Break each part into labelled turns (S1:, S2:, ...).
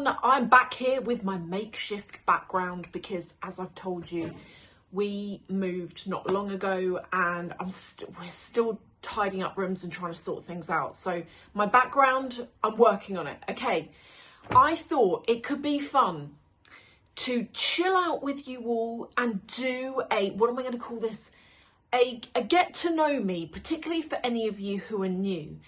S1: everyone, I'm back here with my makeshift background because, as I've told you, we moved not long ago and we're still tidying up rooms and trying to sort things out. So my background, I'm working on it. Okay, I thought it could be fun to chill out with you all and do what am I going to call this? A get to know me, particularly for any of you who are new.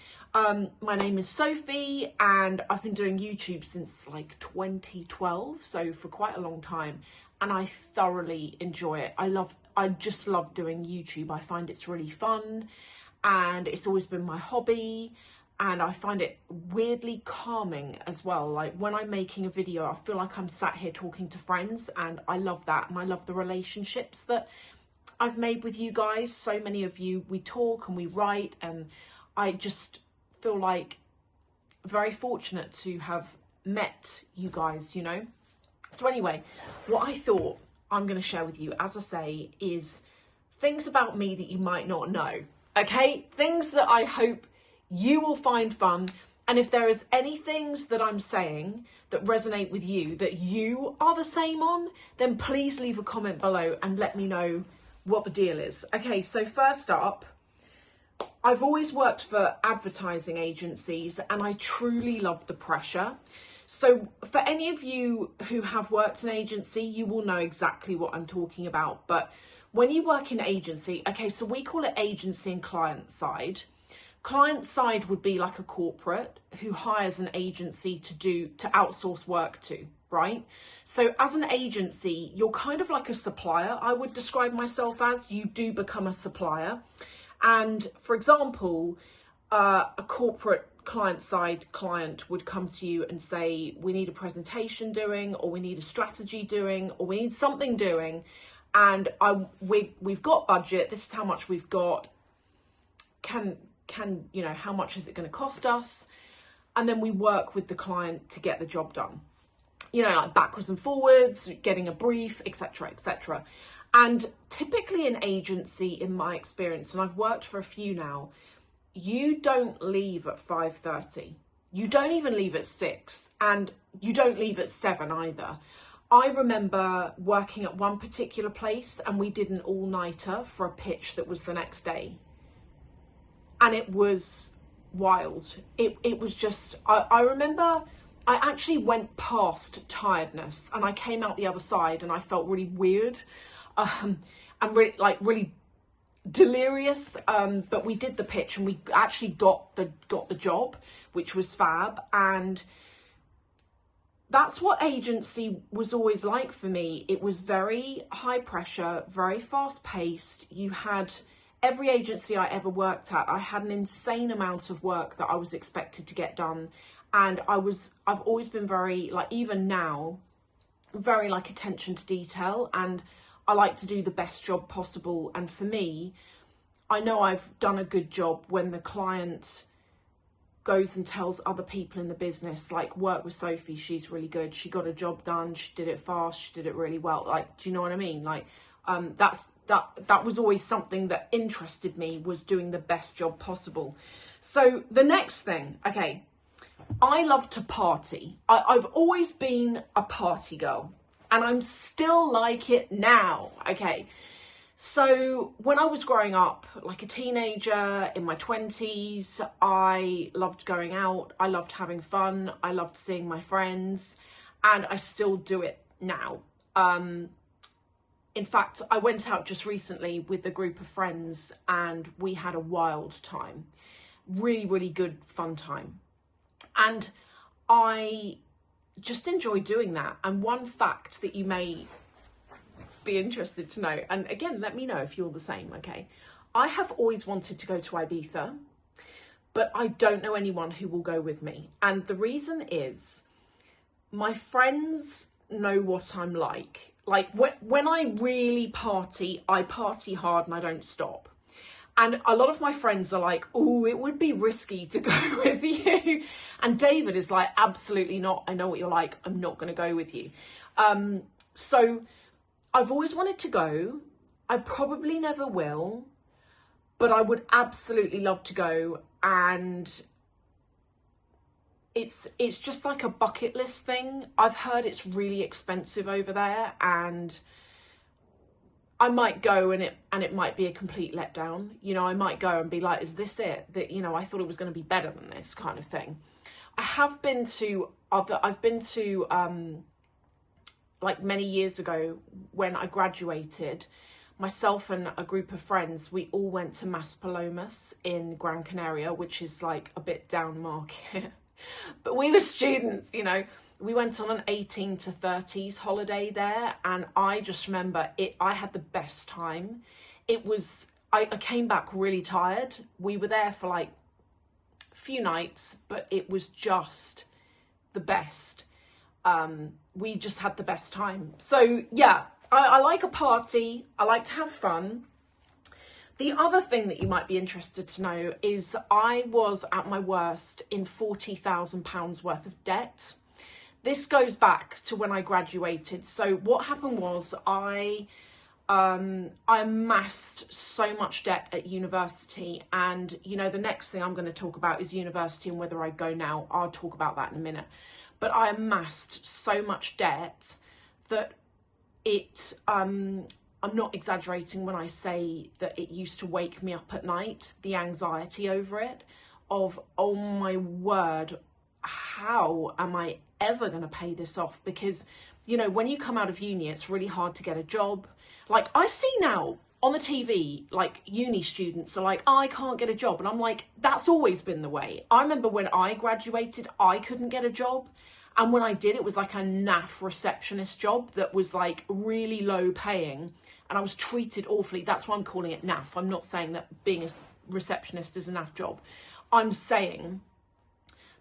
S1: My name is Sophie and I've been doing YouTube since like 2012, so for quite a long time, and I thoroughly enjoy it. I just love doing YouTube. I find it's really fun and it's always been my hobby, and I find it weirdly calming as well. Like when I'm making a video, I feel like I'm sat here talking to friends, and I love that, and I love the relationships that I've made with you guys. So many of you, we talk and we write, and I just feel like very fortunate to have met you guys, you know. So anyway, what I thought I'm going to share with you, as I say, is things about me that you might not know. Okay, things that I hope you will find fun. And if there is any things that I'm saying that resonate with you, that you are the same on, then please leave a comment below and let me know what the deal is. Okay, so first up, I've always worked for advertising agencies and I truly love the pressure. So for any of you who have worked in agency, you will know exactly what I'm talking about. But when you work in agency, okay, so we call it agency and client side. Client side would be like a corporate who hires an agency to outsource work to, right? So as an agency, you're kind of like a supplier. I would describe myself as, you do become a supplier. And for example, a corporate client side client would come to you and say, we need a presentation doing, or we need a strategy doing, or we need something doing. And we've got budget. This is how much we've got. Can you know, how much is it going to cost us? And then we work with the client to get the job done. You know, like backwards and forwards, getting a brief, etc., etc. And typically an agency, in my experience, and I've worked for a few now, you don't leave at 5:30. You don't even leave at 6, and you don't leave at 7 either. I remember working at one particular place and we did an all-nighter for a pitch that was the next day. And it was wild. It was just, I remember I actually went past tiredness and I came out the other side and I felt really weird and really delirious. But we did the pitch and we actually got the job, which was fab. And that's what agency was always like for me. It was very high pressure, very fast paced. You had, every agency I ever worked at, I had an insane amount of work that I was expected to get done. And I've always been very, like, even now, very like attention to detail, and I like to do the best job possible. And for me, I know I've done a good job when the client goes and tells other people in the business, like, work with Sophie, she's really good, she got a job done, she did it fast, she did it really well. Like, do you know what I mean? Like, that was always something that interested me, was doing the best job possible. So the next thing, okay, I love to party. I've always been a party girl and I'm still like it now. Okay. So when I was growing up, like a teenager in my 20s, I loved going out. I loved having fun. I loved seeing my friends, and I still do it now. In fact, I went out just recently with a group of friends and we had a wild time. Really, really good fun time. And I just enjoy doing that. And one fact that you may be interested to know, and again, let me know if you're the same, okay? I have always wanted to go to Ibiza, but I don't know anyone who will go with me. And the reason is, my friends know what I'm like. Like, when I really party, I party hard and I don't stop. And a lot of my friends are like, oh, it would be risky to go with you. And David is like, absolutely not. I know what you're like. I'm not going to go with you. So I've always wanted to go. I probably never will, but I would absolutely love to go. And it's just like a bucket list thing. I've heard it's really expensive over there, and I might go and it might be a complete letdown. You know, I might go and be like, is this it? That, you know, I thought it was going to be better than this kind of thing. I've been to like many years ago when I graduated, myself and a group of friends, we all went to Maspalomas in Gran Canaria, which is like a bit down market. But we were students, you know. We went on an 18 to 30s holiday there, and I just remember I had the best time. I came back really tired. We were there for like a few nights, but it was just the best. We just had the best time. So yeah, I like a party. I like to have fun. The other thing that you might be interested to know is I was at my worst in £40,000 worth of debt. This goes back to when I graduated. So what happened was I amassed so much debt at university, and you know, the next thing I'm going to talk about is university and whether I go now. I'll talk about that in a minute. But I amassed so much debt that I'm not exaggerating when I say that it used to wake me up at night, the anxiety over it, of, oh my word, how am I ever going to pay this off? Because, you know, when you come out of uni, it's really hard to get a job. Like, I see now on the TV, like, uni students are like, oh, I can't get a job. And I'm like, that's always been the way. I remember when I graduated, I couldn't get a job. And when I did, it was like a naff receptionist job that was like really low paying, and I was treated awfully. That's why I'm calling it naff. I'm not saying that being a receptionist is a naff job. I'm saying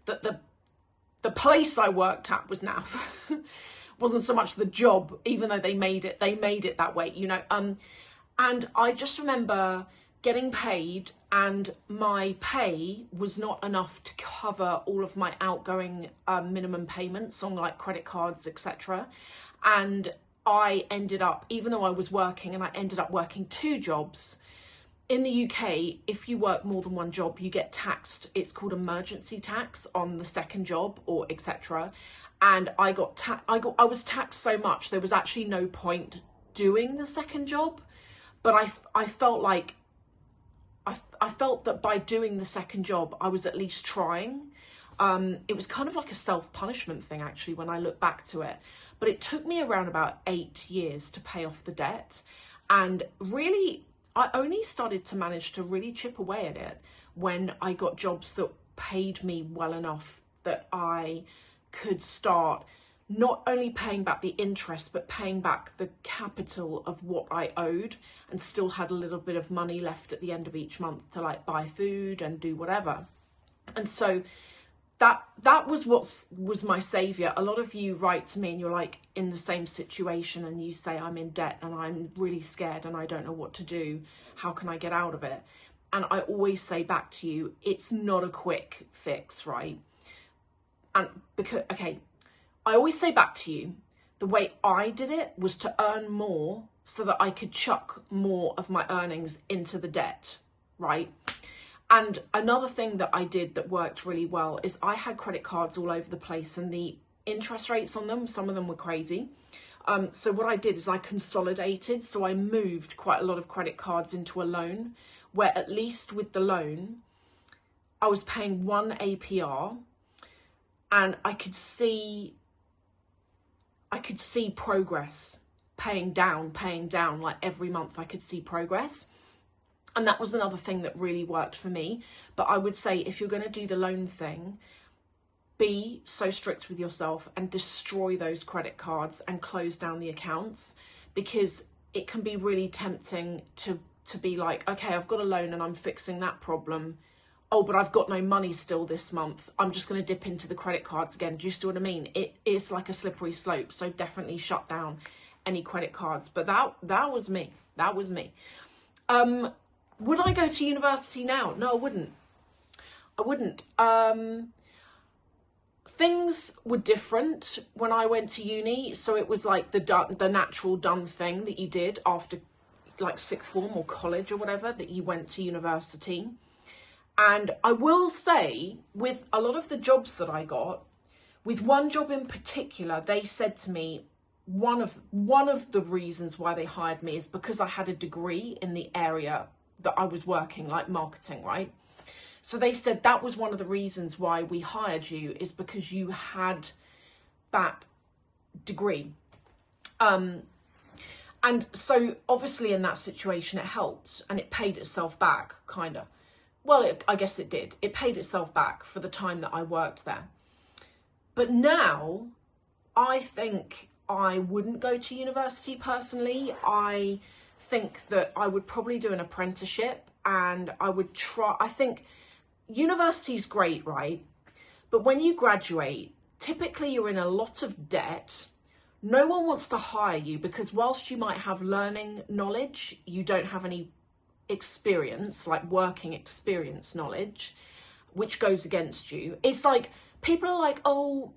S1: that the place I worked at was naff. Wasn't so much the job, even though they made it that way, you know. And I just remember getting paid, and my pay was not enough to cover all of my outgoing minimum payments on like credit cards, etc. And I ended up, even though I was working, and I ended up working 2 jobs. In the UK, if you work more than one job, you get taxed. It's called emergency tax on the second job, or etc. And I was taxed so much there was actually no point doing the second job. But I felt like I felt that by doing the second job, I was at least trying. It was kind of like a self-punishment thing, actually, when I look back to it. But it took me around about 8 years to pay off the debt. And really, I only started to manage to really chip away at it when I got jobs that paid me well enough that I could start not only paying back the interest, but paying back the capital of what I owed, and still had a little bit of money left at the end of each month to like buy food and do whatever. And so that was what was my savior. A lot of you write to me and you're like in the same situation, and you say, I'm in debt and I'm really scared and I don't know what to do. How can I get out of it? And I always say back to you, it's not a quick fix, right? And because, okay, I always say back to you, the way I did it was to earn more so that I could chuck more of my earnings into the debt, right? And another thing that I did that worked really well is I had credit cards all over the place, and the interest rates on them, some of them were crazy. So what I did is I consolidated. So I moved quite a lot of credit cards into a loan, where at least with the loan, I was paying 1 APR, and I could see progress, paying down, like every month I could see progress. And that was another thing that really worked for me. But I would say, if you're going to do the loan thing, be so strict with yourself and destroy those credit cards and close down the accounts, because it can be really tempting to be like, okay, I've got a loan and I'm fixing that problem. Oh, but I've got no money still this month. I'm just going to dip into the credit cards again. Do you see what I mean? It is like a slippery slope. So definitely shut down any credit cards. But that was me. That was me. Would I go to university now? No, I wouldn't. I wouldn't. Things were different when I went to uni. So it was like the natural done thing that you did after like sixth form or college or whatever, that you went to university. And I will say, with a lot of the jobs that I got, with one job in particular, they said to me, one of the reasons why they hired me is because I had a degree in the area that I was working, like marketing, right? So they said that was one of the reasons why we hired you, is because you had that degree. And so obviously in that situation, it helped and it paid itself back, kind of. Well, I guess it did. It paid itself back for the time that I worked there. But now I think I wouldn't go to university personally. I think that I would probably do an apprenticeship, and I would try. I think university's great, right? But when you graduate, typically you're in a lot of debt. No one wants to hire you because whilst you might have learning knowledge, you don't have any experience, like working experience knowledge, which goes against you. It's like, people are like, oh,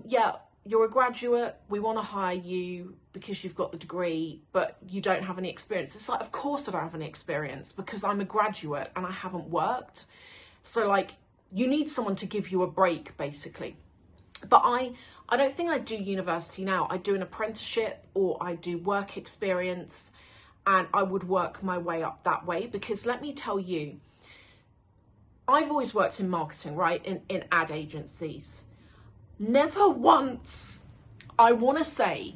S1: yeah, you're a graduate, we want to hire you because you've got the degree, but you don't have any experience. It's like, of course I don't have any experience because I'm a graduate and I haven't worked. So like, you need someone to give you a break, basically. But I don't think I do university now. I do an apprenticeship or I do work experience, and I would work my way up that way, because let me tell you, I've always worked in marketing, right? In ad agencies. Never once, I want to say,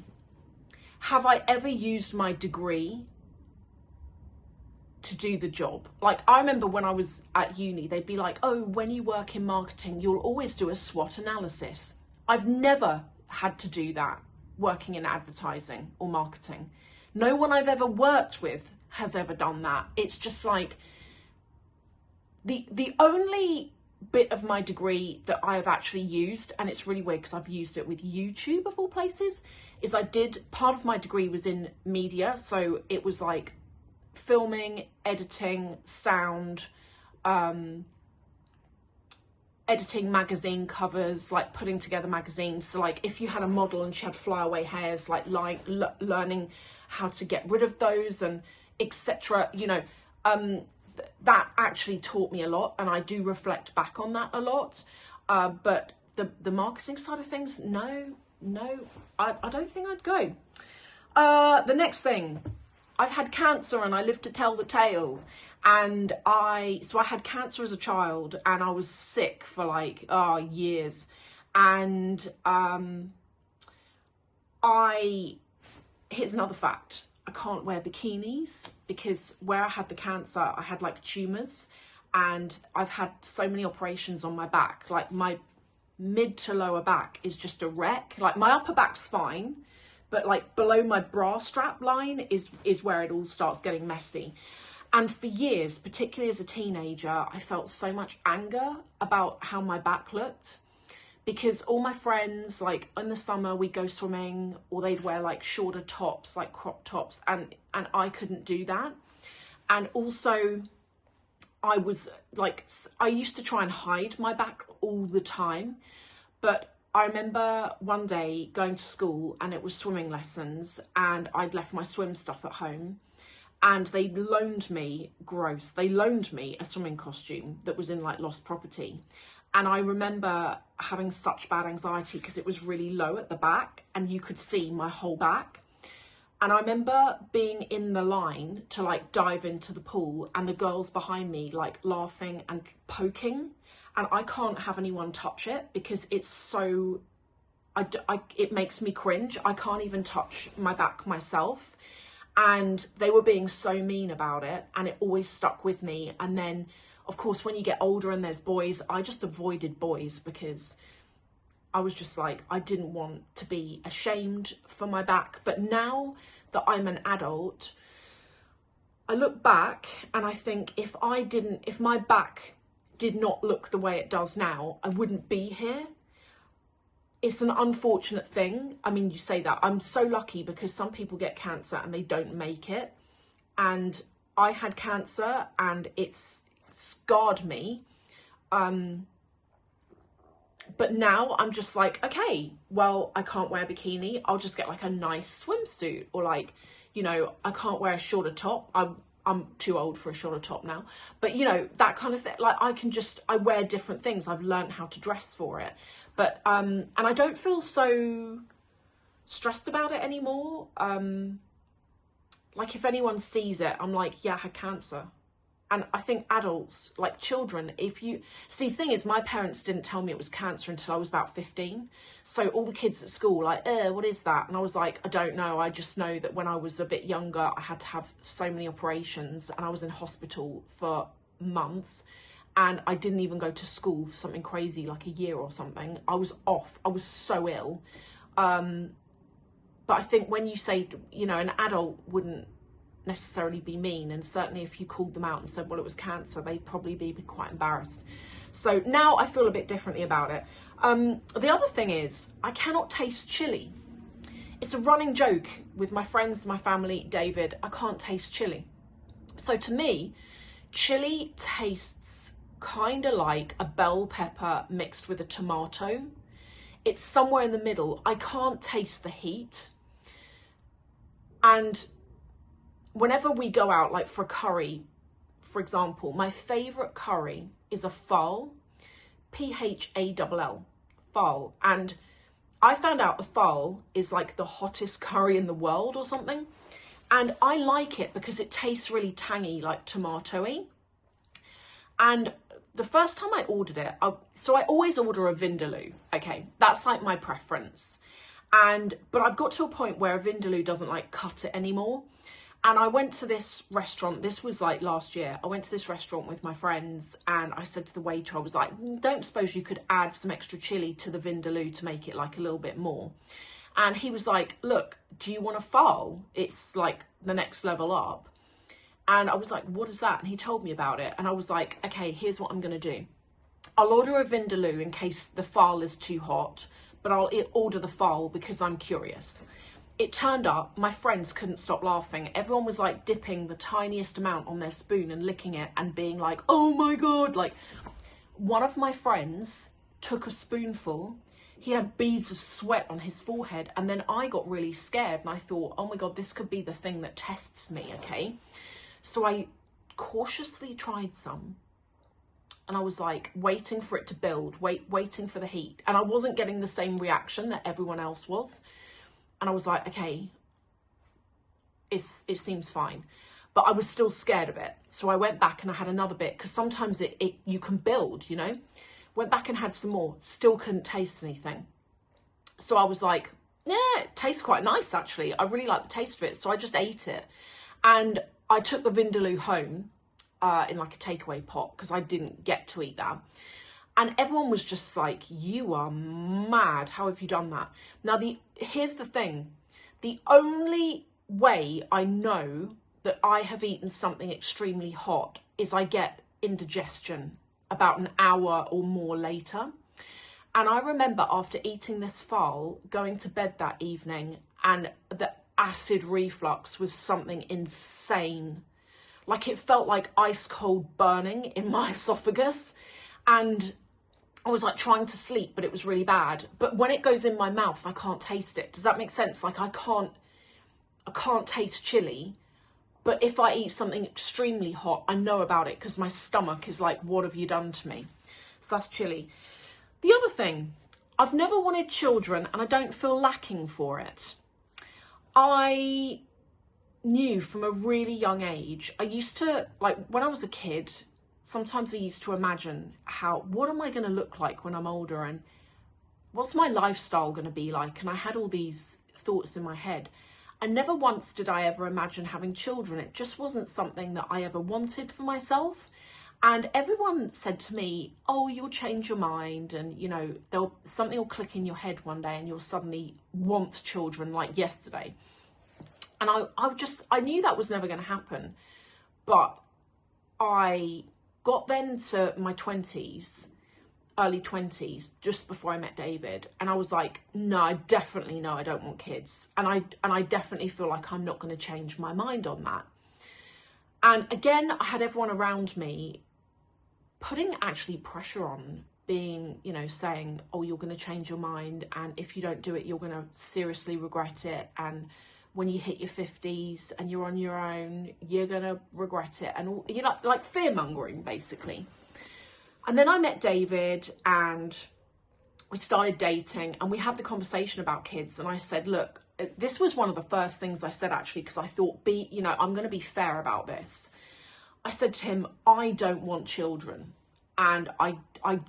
S1: have I ever used my degree to do the job. Like, I remember when I was at uni, they'd be like, oh, when you work in marketing, you'll always do a SWOT analysis. I've never had to do that working in advertising or marketing. No one I've ever worked with has ever done that. It's just like, the only bit of my degree that I have actually used, and it's really weird because I've used it with YouTube of all places, is part of my degree was in media. So it was like filming, editing, sound, editing magazine covers, like putting together magazines. So like if you had a model and she had flyaway hairs, like learning how to get rid of those and etc. You know, that actually taught me a lot, and I do reflect back on that a lot. But the marketing side of things, no, I don't think I'd go. The next thing, I've had cancer and I live to tell the tale. And I had cancer as a child, and I was sick for like years. And here's another fact. I can't wear bikinis because where I had the cancer, I had like tumours, and I've had so many operations on my back. Like my mid to lower back is just a wreck. Like my upper back's fine, but like below my bra strap line is where it all starts getting messy. And for years, particularly as a teenager, I felt so much anger about how my back looked, because all my friends, like in the summer, we'd go swimming, or they'd wear like shorter tops, like crop tops, and I couldn't do that. And also I used to try and hide my back all the time. But I remember one day going to school and it was swimming lessons, and I'd left my swim stuff at home. And they loaned me a swimming costume that was in like lost property. And I remember having such bad anxiety because it was really low at the back and you could see my whole back. And I remember being in the line to like dive into the pool, and the girls behind me like laughing and poking. And I can't have anyone touch it because it's so, it makes me cringe. I can't even touch my back myself. And they were being so mean about it, and it always stuck with me. And then, of course, when you get older and there's boys, I just avoided boys because I was just like, I didn't want to be ashamed for my back. But now that I'm an adult, I look back and I think if my back did not look the way it does now, I wouldn't be here. It's an unfortunate thing. I mean, you say that. I'm so lucky because some people get cancer and they don't make it. And I had cancer and it's scarred me. But now I'm just like, okay, well, I can't wear a bikini. I'll just get like a nice swimsuit, or like, you know, I can't wear a shorter top. I'm too old for a Shohet top now, but you know, that kind of thing. Like I wear different things. I've learned how to dress for it, but and I don't feel so stressed about it anymore. Like if anyone sees it, I'm like, yeah, I had cancer. And I think adults, like children, if you see, the thing is, my parents didn't tell me it was cancer until I was about 15. So all the kids at school, like, what is that? And I was like, I don't know. I just know that when I was a bit younger, I had to have so many operations and I was in hospital for months. And I didn't even go to school for something crazy, like a year or something. I was off. I was so ill. But I think when you say, you know, an adult wouldn't necessarily be mean, and certainly if you called them out and said, well, it was cancer, they'd probably be quite embarrassed. So now I feel a bit differently about it. The other thing is, I cannot taste chili. It's a running joke with my friends, my family, David, I can't taste chili. So to me, chili tastes kind of like a bell pepper mixed with a tomato. It's somewhere in the middle. I can't taste the heat. And whenever we go out, like for a curry, for example, my favourite curry is a phal, Phall, phal. And I found out a phal is like the hottest curry in the world or something. And I like it because it tastes really tangy, like tomatoey. And the first time I ordered it, so I always order a vindaloo. Okay, that's like my preference. But I've got to a point where a vindaloo doesn't like cut it anymore. And I went to this restaurant, this was like last year, I went to this restaurant with my friends and I said to the waiter, I was like, don't suppose you could add some extra chili to the vindaloo to make it like a little bit more? And he was like, look, do you want a phal? It's like the next level up. And I was like, what is that? And he told me about it. And I was like, okay, here's what I'm going to do. I'll order a vindaloo in case the phal is too hot, but I'll order the phal because I'm curious. It turned up, my friends couldn't stop laughing. Everyone was like dipping the tiniest amount on their spoon and licking it and being like, oh my God. Like, one of my friends took a spoonful. He had beads of sweat on his forehead. And then I got really scared and I thought, oh my God, this could be the thing that tests me, okay? So I cautiously tried some. And I was like waiting for it to build, waiting for the heat. And I wasn't getting the same reaction that everyone else was. And I was like, okay, it seems fine. But I was still scared of it. So I went back and I had another bit, because sometimes you can build, you know. Went back and had some more, still couldn't taste anything. So I was like, yeah, it tastes quite nice actually. I really like the taste of it. So I just ate it. And I took the vindaloo home in like a takeaway pot because I didn't get to eat that. And everyone was just like, you are mad. How have you done that? Now, here's the thing. The only way I know that I have eaten something extremely hot is I get indigestion about an hour or more later. And I remember after eating this phal, going to bed that evening, and the acid reflux was something insane. Like, it felt like ice cold burning in my esophagus. And I was like trying to sleep, but it was really bad. But when it goes in my mouth, I can't taste it. Does that make sense? Like, I can't taste chili. But if I eat something extremely hot, I know about it because my stomach is like, what have you done to me? So that's chili. The other thing, I've never wanted children and I don't feel lacking for it. I knew from a really young age, I used to, like when I was a kid, sometimes I used to imagine what am I going to look like when I'm older, and what's my lifestyle going to be like? And I had all these thoughts in my head. And never once did I ever imagine having children. It just wasn't something that I ever wanted for myself. And everyone said to me, oh, you'll change your mind. And, you know, something will click in your head one day and you'll suddenly want children like yesterday. And I knew that was never going to happen. But I got then to my 20s, early 20s, just before I met David, and I was like, no, I definitely know I don't want kids, and I definitely feel like I'm not going to change my mind on that. And again, I had everyone around me putting actually pressure on, being, you know, saying, oh, you're going to change your mind, and if you don't do it, you're going to seriously regret it, and when you hit your 50s and you're on your own, you're going to regret it. And all, you know, like fear mongering, basically. And then I met David and we started dating and we had the conversation about kids. And I said, look, this was one of the first things I said, actually, because I thought, you know, I'm going to be fair about this. I said to him, I don't want children. And I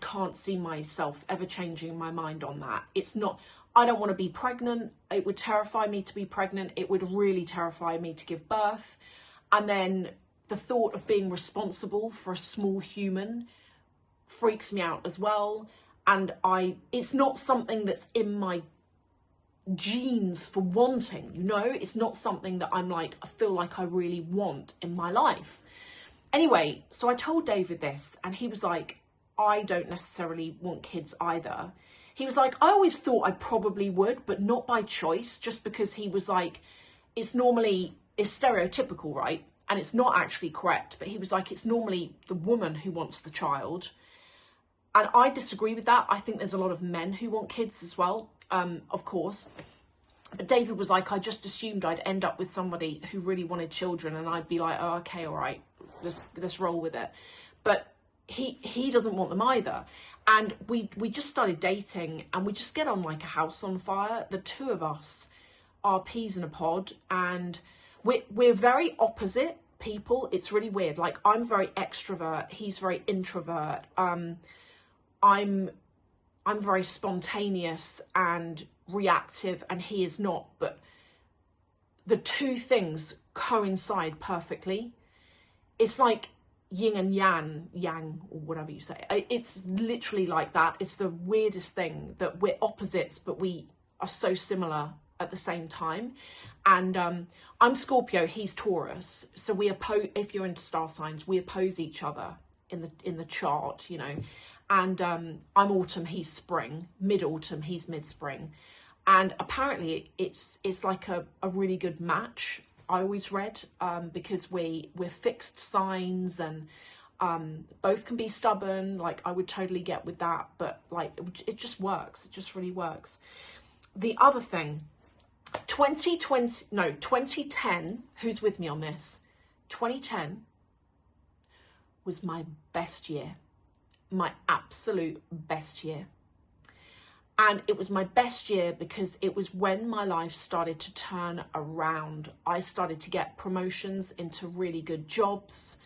S1: can't see myself ever changing my mind on that. It's not, I don't want to be pregnant. It would terrify me to be pregnant. It would really terrify me to give birth. And then the thought of being responsible for a small human freaks me out as well. And it's not something that's in my genes for wanting, you know, it's not something that I feel like I really want in my life. Anyway, so I told David this and he was like, I don't necessarily want kids either. He was like, I always thought I probably would, but not by choice, just because he was like, it's stereotypical, right? And it's not actually correct, but he was like, it's normally the woman who wants the child. And I disagree with that. I think there's a lot of men who want kids as well, of course. But David was like, I just assumed I'd end up with somebody who really wanted children. And I'd be like, oh, okay, all right, let's roll with it. But he doesn't want them either. And we just started dating and we just get on like a house on fire. The two of us are peas in a pod and we're very opposite people. It's really weird. Like I'm very extrovert. He's very introvert. I'm very spontaneous and reactive and he is not, but the two things coincide perfectly. It's like yin and yang, or whatever you say. It's literally like that. It's the weirdest thing that we're opposites, but we are so similar at the same time. And I'm Scorpio, he's Taurus. So we oppose, if you're into star signs, we oppose each other in the chart, you know. And I'm autumn, he's spring. Mid-autumn, he's mid-spring. And apparently it's like a really good match, I always read, because we're fixed signs and both can be stubborn. Like I would totally get with that, but like it just works. It just really works. The other thing, 2010, who's with me on this? 2010 was my best year. My absolute best year. And it was my best year because it was when my life started to turn around. I started to get promotions into really good jobs.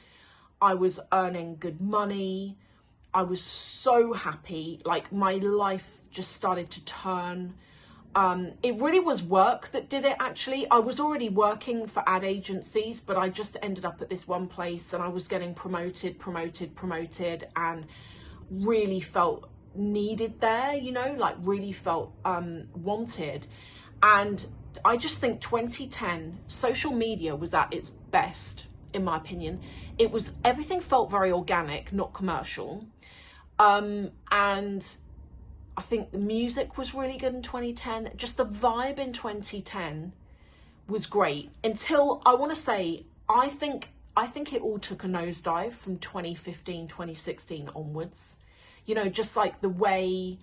S1: I was earning good money. I was so happy. Like my life just started to turn. It really was work that did it, actually. I was already working for ad agencies, but I just ended up at this one place and I was getting promoted, and really felt needed there, you know, like really felt wanted. And I just think 2010, social media was at its best, in my opinion. Everything felt very organic, not commercial. And I think the music was really good in 2010. Just the vibe in 2010 was great until, I want to say, I think it all took a nosedive from 2015, 2016 onwards. You know, just like the way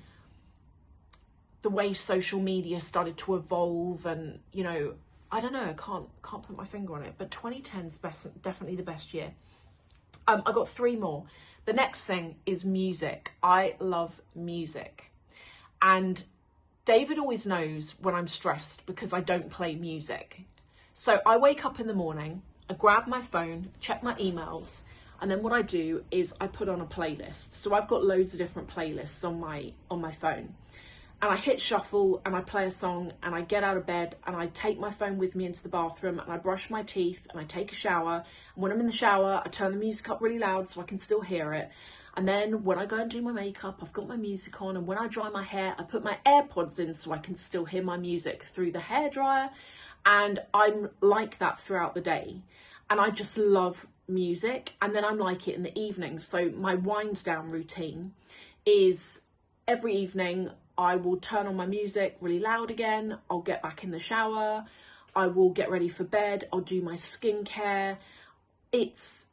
S1: social media started to evolve, and, you know, I don't know, I can't put my finger on it, but 2010's definitely the best year. I got three more. The next thing is music. I love music. And David always knows when I'm stressed because I don't play music. So I wake up in the morning, I grab my phone, check my emails, and then what I do is I put on a playlist. So I've got loads of different playlists on my phone. And I hit shuffle and I play a song and I get out of bed and I take my phone with me into the bathroom and I brush my teeth and I take a shower. And when I'm in the shower, I turn the music up really loud so I can still hear it. And then when I go and do my makeup, I've got my music on. And when I dry my hair, I put my AirPods in so I can still hear my music through the hairdryer. And I'm like that throughout the day. And I just love music. And then I'm like it in the evening. So my wind down routine is every evening I will turn on my music really loud again. I'll get back in the shower. I will get ready for bed. I'll do my skincare. It's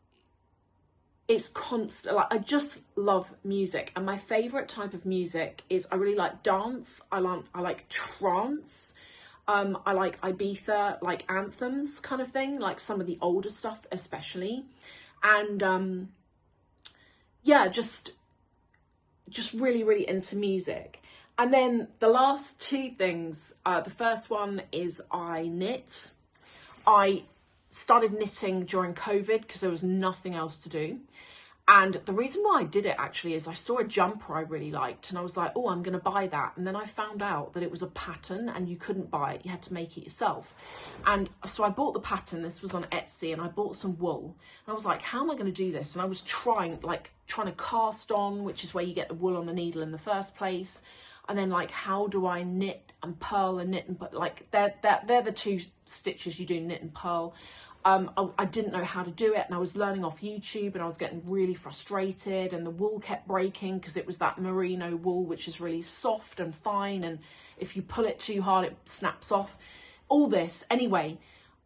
S1: constant. Like, I just love music. And my favorite type of music is, I really like dance. I like trance. I like Ibiza, like anthems kind of thing, like some of the older stuff especially. And yeah, just really, really into music. And then the last two things, the first one is I knit. I started knitting during COVID because there was nothing else to do. And the reason why I did it actually is I saw a jumper I really liked and I was like, oh, I'm going to buy that. And then I found out that it was a pattern and you couldn't buy it. You had to make it yourself. And so I bought the pattern. This was on Etsy, and I bought some wool. And I was like, how am I going to do this? And I was trying to cast on, which is where you get the wool on the needle in the first place. And then like, how do I knit and purl and knit and put, like they're the two stitches you do, knit and purl. I didn't know how to do it, and I was learning off YouTube, and I was getting really frustrated, and the wool kept breaking because it was that merino wool, which is really soft and fine, and if you pull it too hard it snaps off. All this anyway,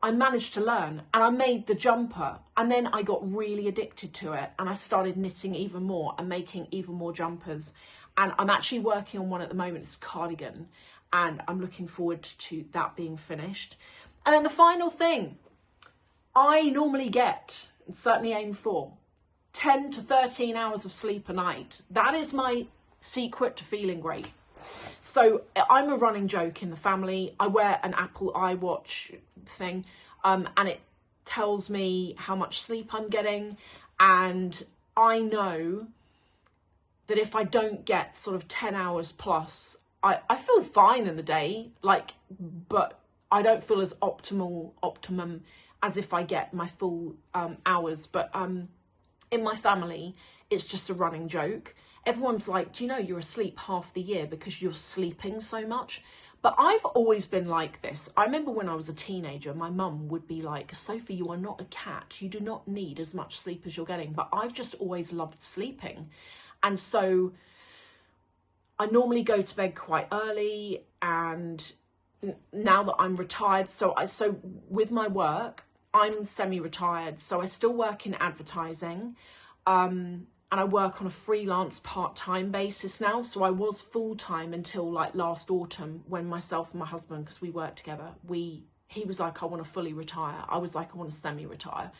S1: I managed to learn, and I made the jumper, and then I got really addicted to it, and I started knitting even more and making even more jumpers. And I'm actually working on one at the moment. It's a cardigan, and I'm looking forward to that being finished. And then the final thing, I normally get, and certainly aim for, 10 to 13 hours of sleep a night. That is my secret to feeling great. So I'm a running joke in the family. I wear an Apple iWatch thing, and it tells me how much sleep I'm getting. And I know that if I don't get sort of 10 hours plus, I feel fine in the day, but I don't feel as optimum as if I get my full hours. But in my family, it's just a running joke. Everyone's like, do you know you're asleep half the year because you're sleeping so much? But I've always been like this. I remember when I was a teenager, my mum would be like, Sophie, you are not a cat. You do not need as much sleep as you're getting. But I've just always loved sleeping. And so I normally go to bed quite early, and now that I'm retired, so with my work, I'm semi-retired, so I still work in advertising, and I work on a freelance part-time basis now. So I was full-time until like last autumn, when myself and my husband, because we work together, he was like, I want to fully retire. I was like, I want to semi-retire.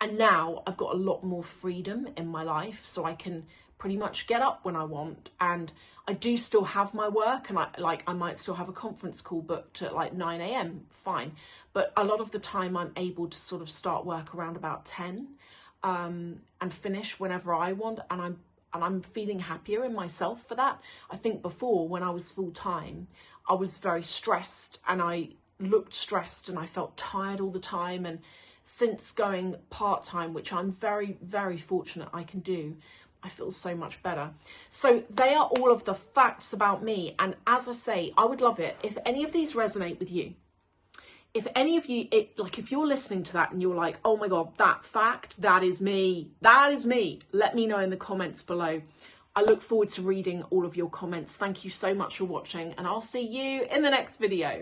S1: And now I've got a lot more freedom in my life, so I can pretty much get up when I want. And I do still have my work, and I might still have a conference call booked at like 9 a.m, fine. But a lot of the time I'm able to sort of start work around about 10 and finish whenever I want. And I'm feeling happier in myself for that. I think before, when I was full time, I was very stressed, and I looked stressed, and I felt tired all the time. And since going part-time, which I'm very, very fortunate I can do, I feel so much better. So they are all of the facts about me. And as I say, I would love it if any of these resonate with you. If any of you, if you're listening to that and you're like, oh my God, that fact, that is me. That is me. Let me know in the comments below. I look forward to reading all of your comments. Thank you so much for watching, and I'll see you in the next video.